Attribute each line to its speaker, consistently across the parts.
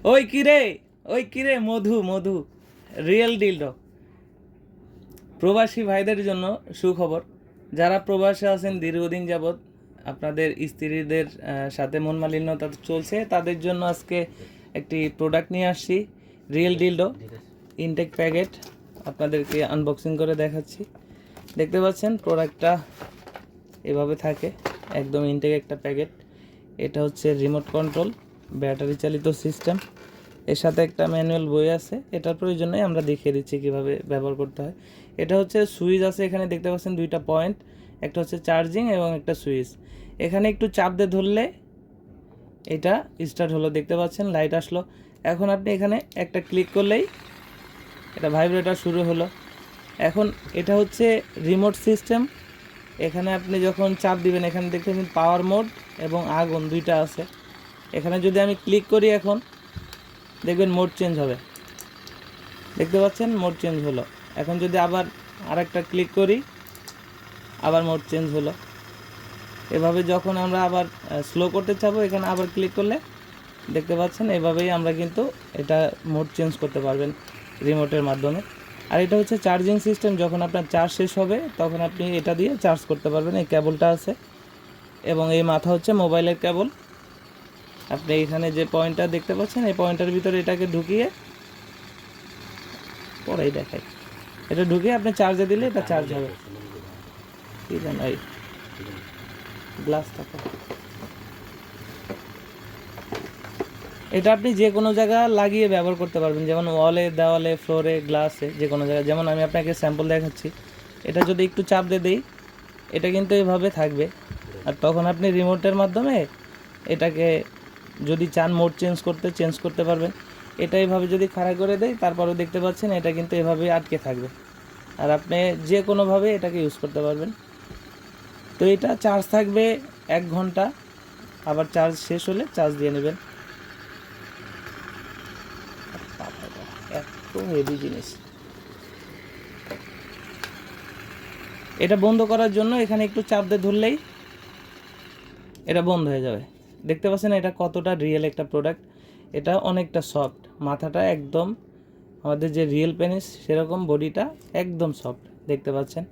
Speaker 1: ওই কিরে মধু মধু real dildo. প্রবাসী ভাইদের জন্য সুখবর, যারা প্রবাসে আছেন দীর্ঘদিন যাবৎ, আপনাদের স্ত্রীদের সাথে মন মালিন্যতা চলছে, তাদের জন্য আজকে একটি প্রোডাক্ট নিয়ে আসছি, রিয়েল ডিলডো ইনটেক প্যাকেট। আপনাদেরকে আনবক্সিং করে দেখাচ্ছি। দেখতে পাচ্ছেন প্রোডাক্টটা এভাবে থাকে, একদম ইনটেক একটা প্যাকেট। এটা হচ্ছে রিমোট কন্ট্রোল ব্যাটারি চালিত সিস্টেম। এর সাথে একটা ম্যানুয়াল বই আছে, এটার প্রয়োজনে আমরা দেখিয়ে দিচ্ছি কিভাবে ব্যবহার করতে হয়। এটা হচ্ছে সুইচ আছে, এখানে দেখতে পাচ্ছেন দুইটা পয়েন্ট, একটা হচ্ছে চার্জিং এবং একটা সুইচ। এখানে একটু চাপ দিয়ে ধরলে এটা স্টার্ট হলো, দেখতে পাচ্ছেন লাইট আসলো। এখন আপনি এখানে একটা ক্লিক করলেই এটা ভাইব্রেটর শুরু হলো। এখন এটা হচ্ছে রিমোট সিস্টেম। এখানে আপনি যখন চাপ দিবেন, এখানে দেখতে পাচ্ছেন পাওয়ার মোড এবং আগুন দুইটা আছে। এখানে যদি আমি ক্লিক করি, এখন দেখবেন মোড চেঞ্জ হবে, দেখতে পাচ্ছেন মোড চেঞ্জ হলো। এখন যদি আবার আরেকটা ক্লিক করি, আবার মোড চেঞ্জ হলো। এভাবে যখন আমরা আবার স্লো করতে চাবো, এখানে আবার ক্লিক করলে দেখতে পাচ্ছেন এভাবেই আমরা কিন্তু এটা মোড চেঞ্জ করতে পারবেন রিমোটের মাধ্যমে। আর এটা হচ্ছে চার্জিং সিস্টেম, যখন আপনার চার্জ শেষ হবে তখন আপনি এটা দিয়ে চার্জ করতে পারবেন। এই কেবলটা আছে এবং এই মাথা হচ্ছে মোবাইলের কেবল। আপনি এখানে যে পয়েন্টটা দেখতে পাচ্ছেন, এই পয়েন্টের ভিতরে এটাকে ঢুকিয়ে পরেই দেখাই, এটা ঢুকিয়ে আপনি চার্জে দিলে এটা চার্জ হবে। কি জানো এই গ্লাস থাকে, এটা আপনি যে কোনো জায়গা লাগিয়ে ব্যবহার করতে পারবেন, যেমন ওয়ালে, দেওয়ালে, ফ্লোরে, গ্লাসে, যে কোনো জায়গায়। যেমন আমি আপনাকে স্যাম্পল দেখাচ্ছি, এটা যদি একটু চাপ দিয়ে দিই, এটা কিন্তু এভাবে থাকবে। আর তখন আপনি রিমোটের মাধ্যমে এটাকে যদি চান মোড চেঞ্জ করতে পারবেন। এটা এইভাবে যদি খাড়া করে দেয়, তারপরেও দেখতে পাচ্ছেন এটা কিন্তু এভাবেই আটকে থাকবে, আর আপনি যে কোনোভাবে এটাকে ইউজ করতে পারবেন। তো এটা চার্জ থাকবে 1 ঘন্টা, আবার চার্জ শেষ হলে চার্জ দিয়ে নেবেন। এত হেভি জিনিস। এটা বন্ধ করার জন্য এখানে একটু চাপ দিয়ে ধরলেই এটা বন্ধ হয়ে যাবে। দেখতে পাচ্ছেন এটা কতটা রিয়েল একটা প্রোডাক্ট। এটা অনেকটা সফট, মাথাটা একদম আমাদের যে রিয়েল পেনিস সেরকম, বডিটা একদম সফট, দেখতে পাচ্ছেন।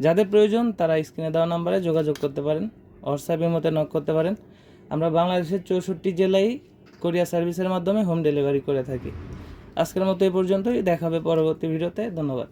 Speaker 1: যাদের প্রয়োজন তারা স্ক্রিনে দেওয়া নাম্বারে যোগাযোগ করতে পারেন, হোয়াটসঅ্যাপের মধ্যে নক করতে পারেন। আমরা বাংলাদেশের 64 জেলায় কোরিয়ার সার্ভিসের মাধ্যমে হোম ডেলিভারি করে থাকি। আজকের মতো এই পর্যন্তই, দেখা হবে পরবর্তী ভিডিওতে। ধন্যবাদ।